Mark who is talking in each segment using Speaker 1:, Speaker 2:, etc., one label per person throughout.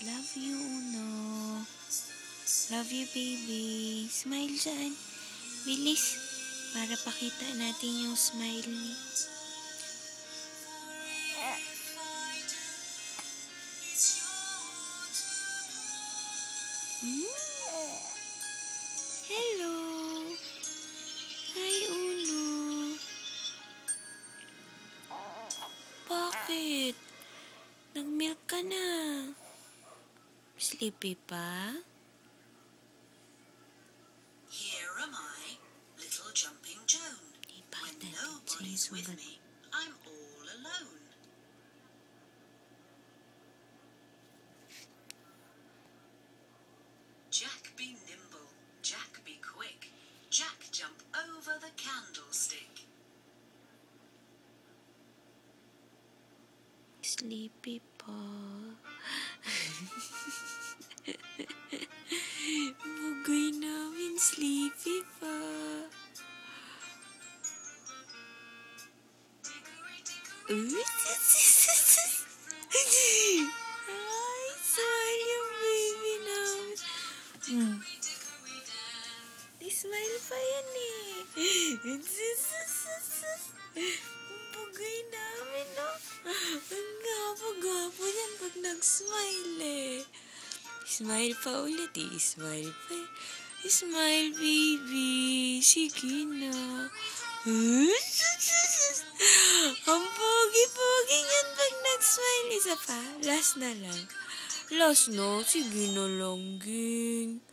Speaker 1: Love you, Uno. Love you, baby. Smile dyan. Bilis. Para pakita natin yung smile ni. Hello. Hi, Uno. Bakit? Nag-milk ka na. Sleepy pa?
Speaker 2: Here am I, little jumping Joan. When nobody's with me, I'm all alone. Jack be nimble, Jack be quick, Jack jump over the candlestick.
Speaker 1: Sleepy pa. Bugoy namin, sleepy pa. Ay, smile yung baby namin. Smile pa yan eh. Bugoy namin, no? Ang gapo-gapo yan pag nag-smile eh. Smile pa ulit eh. Smile pa eh. Smile, baby. Sige na. Ang pogi-pogi yan pag nag-smile. Isa pa. Last na lang. Last na. Sige na lang, ging.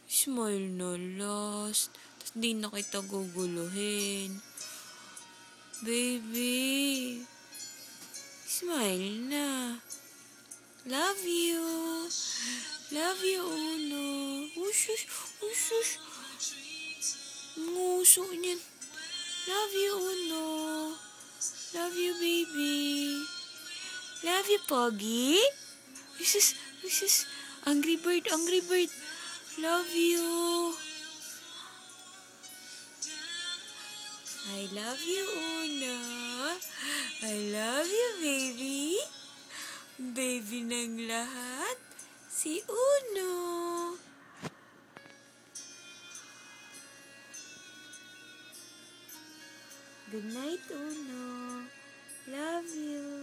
Speaker 1: Smile na last. Tapos di na kita guguluhin. Baby. Smile na. Love you. Love you, Uno. Usus, usus. Nguso niyan. Love you, Uno. Love you, baby. Love you, Poggy. Usus, usus. Angry bird, angry bird. Love you. I love you, Uno. I love you, baby. Baby ng lahat, si Uno. Good night, Uno. Love you.